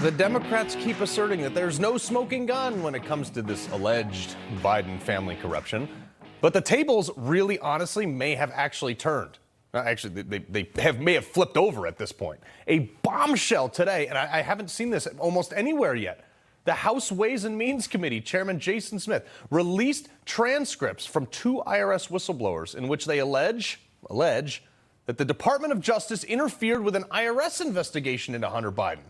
The Democrats keep asserting that there's no smoking gun when it comes to this alleged Biden family corruption. But the tables really honestly may have actually turned. Actually, they may have flipped over at this point. A bombshell today, and I haven't seen this almost anywhere yet. The House Ways and Means Committee Chairman Jason Smith released transcripts from 2 IRS whistleblowers in which they allege that the Department of Justice interfered with an IRS investigation into Hunter Biden.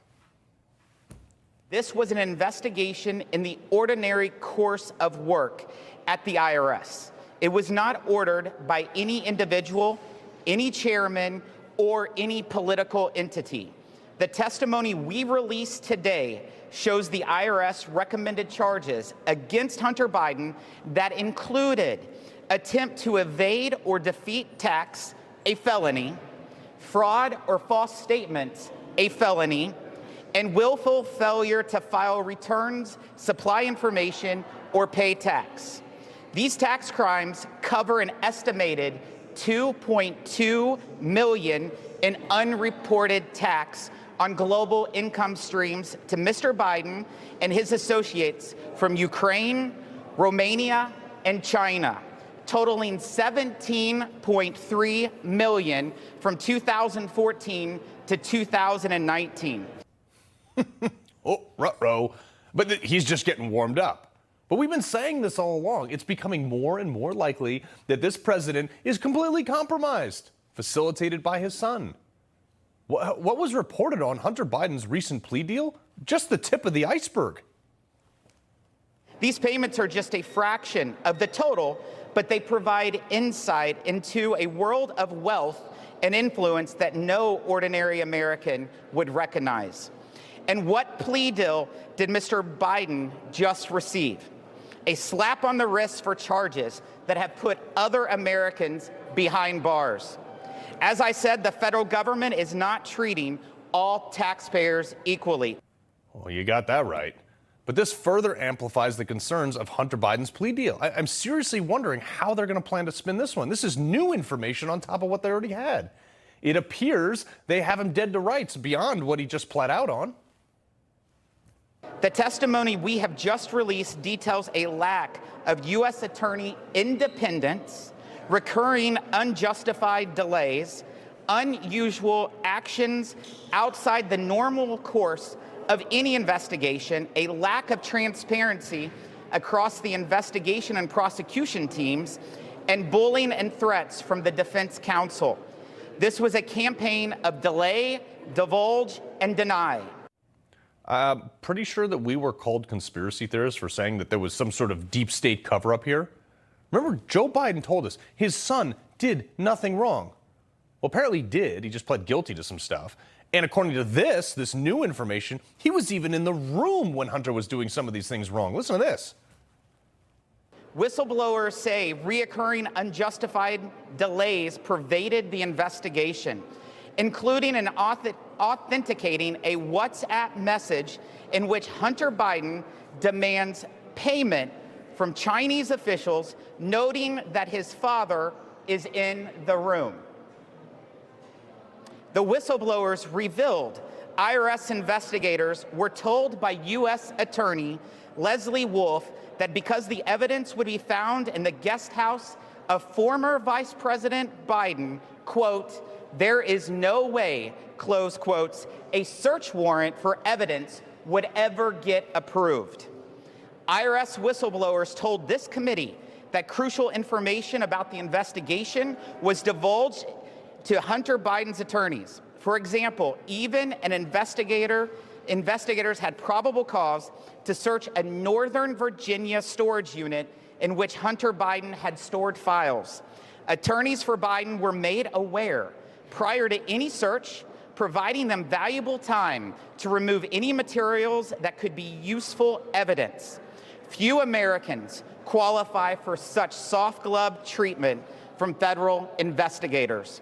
This was an investigation in the ordinary course of work at the IRS. It was not ordered by any individual, any chairman, or any political entity. The testimony we released today shows the IRS recommended charges against Hunter Biden that included attempt to evade or defeat tax, a felony, fraud or false statements, a felony, and willful failure to file returns, supply information, or pay tax. These tax crimes cover an estimated $2.2 million in unreported tax on global income streams to Mr. Biden and his associates from Ukraine, Romania, and China, totaling $17.3 million from 2014 to 2019. Oh, ruh-roh. But he's just getting warmed up. But we've been saying this all along. It's becoming more and more likely that this president is completely compromised, facilitated by his son. What was reported on Hunter Biden's recent plea deal? Just the tip of the iceberg. These payments are just a fraction of the total, but they provide insight into a world of wealth and influence that no ordinary American would recognize. And what plea deal did Mr. Biden just receive? A slap on the wrist for charges that have put other Americans behind bars. As I said, the federal government is not treating all taxpayers equally. Well, you got that right. But this further amplifies the concerns of Hunter Biden's plea deal. I'm seriously wondering how they're going to plan to spin this one. This is new information on top of what they already had. It appears they have him dead to rights beyond what he just pled out on. The testimony we have just released details a lack of U.S. attorney independence, recurring unjustified delays, unusual actions outside the normal course of any investigation, a lack of transparency across the investigation and prosecution teams, and bullying and threats from the defense counsel. This was a campaign of delay, divulge, and deny. Pretty sure that we were called conspiracy theorists for saying that there was some sort of deep state cover-up here. Remember, Joe Biden told us his son did nothing wrong. Well, apparently he did. He just pled guilty to some stuff. And according to this new information, he was even in the room when Hunter was doing some of these things wrong. Listen to this. Whistleblowers say reoccurring unjustified delays pervaded the investigation, including an authenticating a WhatsApp message in which Hunter Biden demands payment from Chinese officials, noting that his father is in the room. The whistleblowers revealed IRS investigators were told by U.S. Attorney Leslie Wolf that because the evidence would be found in the guest house of former Vice President Biden, quote, there is no way, close quotes, a search warrant for evidence would ever get approved. IRS whistleblowers told this committee that crucial information about the investigation was divulged to Hunter Biden's attorneys. For example, even an investigators had probable cause to search a Northern Virginia storage unit in which Hunter Biden had stored files. Attorneys for Biden were made aware prior to any search, providing them valuable time to remove any materials that could be useful evidence. Few Americans qualify for such soft glove treatment from federal investigators.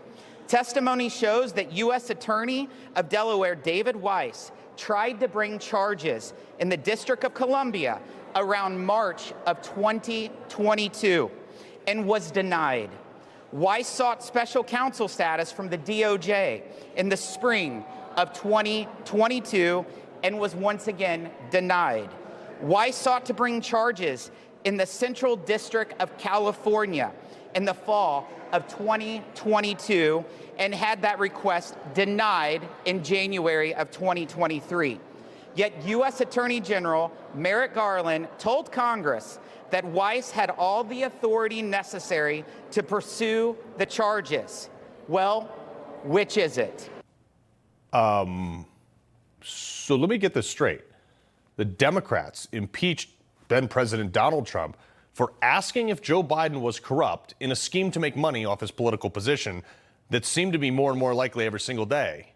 Testimony shows that U.S. Attorney of Delaware David Weiss tried to bring charges in the District of Columbia around March of 2022 and was denied. Weiss sought special counsel status from the DOJ in the spring of 2022 and was once again denied. Weiss sought to bring charges in the Central District of California in the fall of 2022 and had that request denied in January of 2023. Yet U.S. Attorney General Merrick Garland told Congress that Weiss had all the authority necessary to pursue the charges. Well, which is it? So let me get this straight. The Democrats impeached then President Donald Trump for asking if Joe Biden was corrupt in a scheme to make money off his political position that seemed to be more and more likely every single day,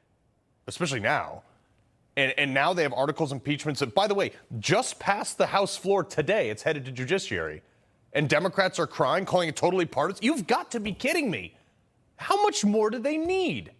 especially now. And now they have articles impeachments that, by the way, just passed the House floor today. It's headed to judiciary. And Democrats are crying, calling it totally partisan. You've got to be kidding me. How much more do they need?